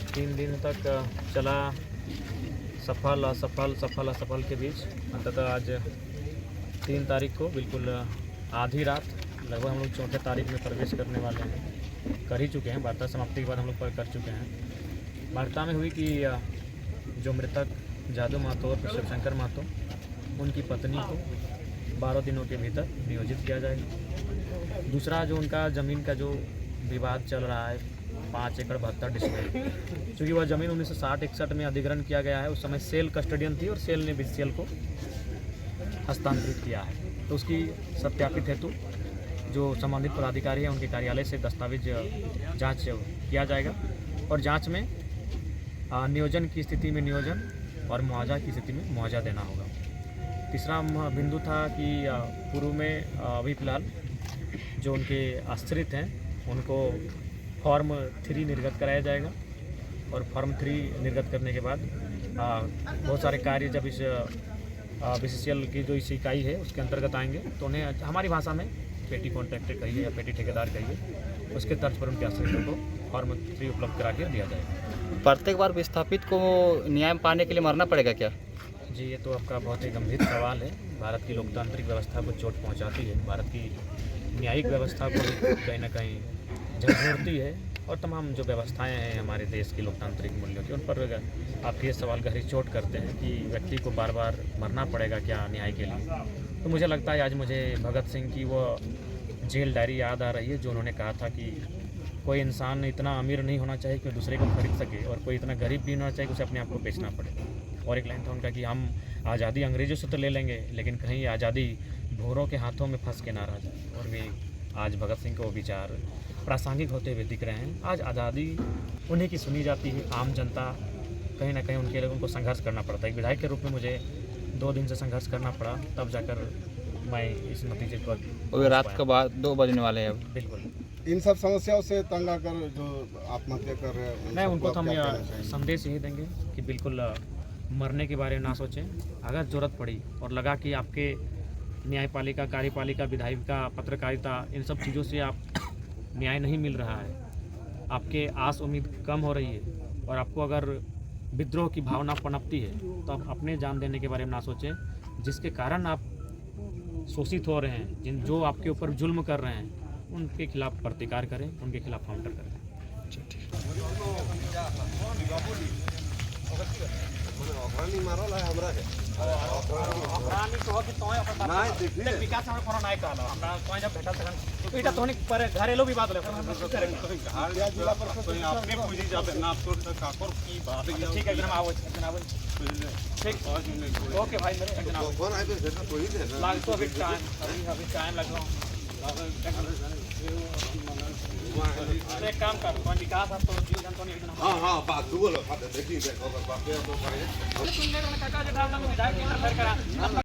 3 दिन तक चला सफल असफल सफल असफल के बीच अंततः आज 3 तारीख को बिल्कुल आधी रात लगभग हम लोग 4ठे तारीख में प्रवेश करने वाले हैं, कर ही चुके हैं। वार्ता समाप्ति के बाद हम लोग कर चुके हैं। वार्ता में हुई कि जो मृतक जादू महतो और शिवशंकर महतो उनकी पत्नी को 12 दिनों के भीतर नियोजित किया जाएगा। दूसरा जो उनका ज़मीन का जो विवाद चल रहा है 5 एकड़ 72 डिसमिल, चूँकि वह ज़मीन 1960-61 में अधिग्रहण किया गया है। उस समय सेल कस्टडियन थी और सेल ने बीसीएल को हस्तांतरित किया है। तो उसकी सत्यापित हेतु जो संबंधित पदाधिकारी हैं उनके कार्यालय से दस्तावेज जांच किया जाएगा और जांच में नियोजन की स्थिति में नियोजन और मुआवजा की स्थिति में मुआवजा देना होगा। तीसरा बिंदु था कि पूर्व में अभी फिलहाल जो उनके आश्रित हैं उनको फॉर्म 3 निर्गत कराया जाएगा और फॉर्म 3 निर्गत करने के बाद बहुत सारे कार्य जब इस बीसीसीएल की जो इस इकाई है उसके अंतर्गत आएंगे तो उन्हें हमारी भाषा में पेटी कॉन्ट्रैक्टर कहिए या पेटी ठेकेदार कहिए, उसके तर्ज पर उनके आश्रितों को फॉर्म 3 उपलब्ध करा के दिया जाएगा। प्रत्येक बार विस्थापित को न्याय पाने के लिए मरना पड़ेगा क्या? जी, ये तो आपका बहुत ही गंभीर सवाल है। भारत की लोकतांत्रिक व्यवस्था को चोट पहुंचाती है, भारत की न्यायिक व्यवस्था को कहीं ना कहीं झकझोरती है और तमाम जो व्यवस्थाएं हैं हमारे देश की लोकतांत्रिक मूल्यों की, उन पर आप ये सवाल गहरी चोट करते हैं कि व्यक्ति को बार बार मरना पड़ेगा क्या न्याय के लिए। तो मुझे लगता है आज मुझे भगत सिंह की वो जेल डायरी याद आ रही है जो उन्होंने कहा था कि कोई इंसान इतना अमीर नहीं होना चाहिए कि दूसरे को खरीद सके और कोई इतना गरीब भी नहीं होना चाहिए कि उसे अपने आप को बेचना पड़े। और एक लाइन था उनका कि हम आज़ादी अंग्रेज़ों से तो ले लेंगे लेकिन कहीं आज़ादी भोरों के हाथों में फंस के ना रह जाए। और भी आज भगत सिंह के वो विचार प्रासंगिक होते हुए दिख रहे हैं। आज आज़ादी उन्हीं की सुनी जाती है, आम जनता कहीं ना कहीं उनके लिए उनको संघर्ष करना पड़ता है। एक विधायक के रूप में मुझे 2 दिन से संघर्ष करना पड़ा, तब जाकर मैं इस नतीजे पर रात के बाद 2 बजने वाले हैं अब। बिल्कुल इन सब समस्याओं से तंग आकर जो आत्महत्या कर रहे हैं नहीं, उनको तो हम संदेश यही देंगे कि बिल्कुल मरने के बारे में ना सोचें। अगर ज़रूरत पड़ी और लगा कि आपके न्यायपालिका, कार्यपालिका, विधायिका, पत्रकारिता इन सब चीज़ों से आप न्याय नहीं मिल रहा है, आपके आस उम्मीद कम हो रही है और आपको अगर विद्रोह की भावना पनपती है तो आप अपने जान देने के बारे में ना सोचें। जिसके कारण आप शोषित हो रहे हैं, जो आपके ऊपर जुल्म कर रहे हैं, उनके खिलाफ प्रतिकार करें, उनके खिलाफ काउंटर करें। घरेलू विवाद ठीक है, ओके भाई तो अभी टाइम लग रहा एक काम कर विकास हाँ बात देखिए